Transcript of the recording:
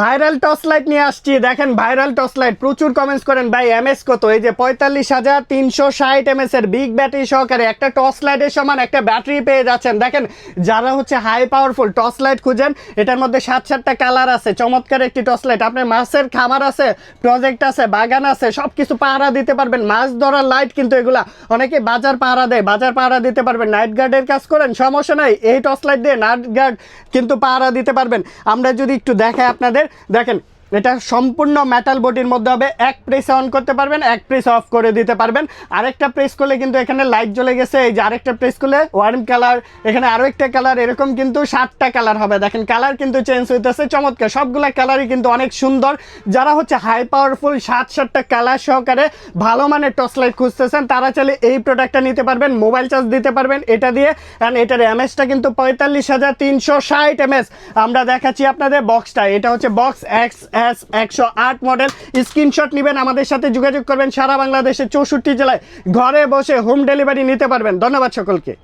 Viral torch light নিয়ে আসছি। দেখেন ভাইরাল টর্চ লাইট, প্রচুর কমেন্টস করেন ভাই এমএস কত, এই যে 45,360 এমএস এর বিগ ব্যাটারি সহকারে একটা টর্চ লাইটের সমান একটা ব্যাটারি পেয়ে যাচ্ছেন। দেখেন যারা হচ্ছে হাই পাওয়ারফুল টর্চ লাইট খুঁজেন, এটার মধ্যে 7-7টা কালার আছে, চমৎকার একটি টর্চ লাইট। আপনার মাছের খামার আছে, প্রজেক্ট আছে, বাগান আছে, সব কিছু পাহারা দিতে পারবেন। মাছ ধরার লাইট কিন্তু এগুলা, অনেকে বাজার পাহারা দেয়, বাজার পাহারা দিতে পারবেন। নাইট গার্ডের কাজ করেন, সমস্যা নাই, এই টর্চ লাইট দিয়ে নাইট গার্ড কিন্তু পাহারা দিতে পারবেন। আমরা যদি একটু দেখাই আপনাদের, দেখেন এটা সম্পূর্ণ মেটাল বডির মধ্যে হবে। এক প্রেস অন করতে পারবেন, এক প্রেস অফ করে দিতে পারবেন। আরেকটা প্রেস করলে কিন্তু এখানে লাইট জ্বলে গেছে, এই যে আরেকটা প্রেস করলে ওয়ার্ম কালার, এখানে আরও একটা কালার, এরকম কিন্তু 7টা কালার হবে। দেখেন কালার কিন্তু চেঞ্জ হইতেছে, চমৎকার সবগুলা কালারই কিন্তু অনেক সুন্দর। যারা হচ্ছে হাই পাওয়ারফুল 7-7টা কালার সহকারে ভালো মানের টর্চ লাইট খুঁজতেছেন, তারা চাইলে এই প্রোডাক্টটা নিতে পারবেন। মোবাইল চার্জ দিতে পারবেন এটা দিয়ে। অ্যান্ড এটার এমএসটা কিন্তু 45,360 এমএস। আমরা দেখাচ্ছি আপনাদের বক্সটা, এটা হচ্ছে বক্স XS108 মডেল। স্ক্রিনশট নেবেন, আমাদের সাথে যোগাযোগ করবেন। সারা বাংলাদেশে 64 জেলায় ঘরে বসে হোম ডেলিভারি নিতে পারবেন। ধন্যবাদ সকলকে।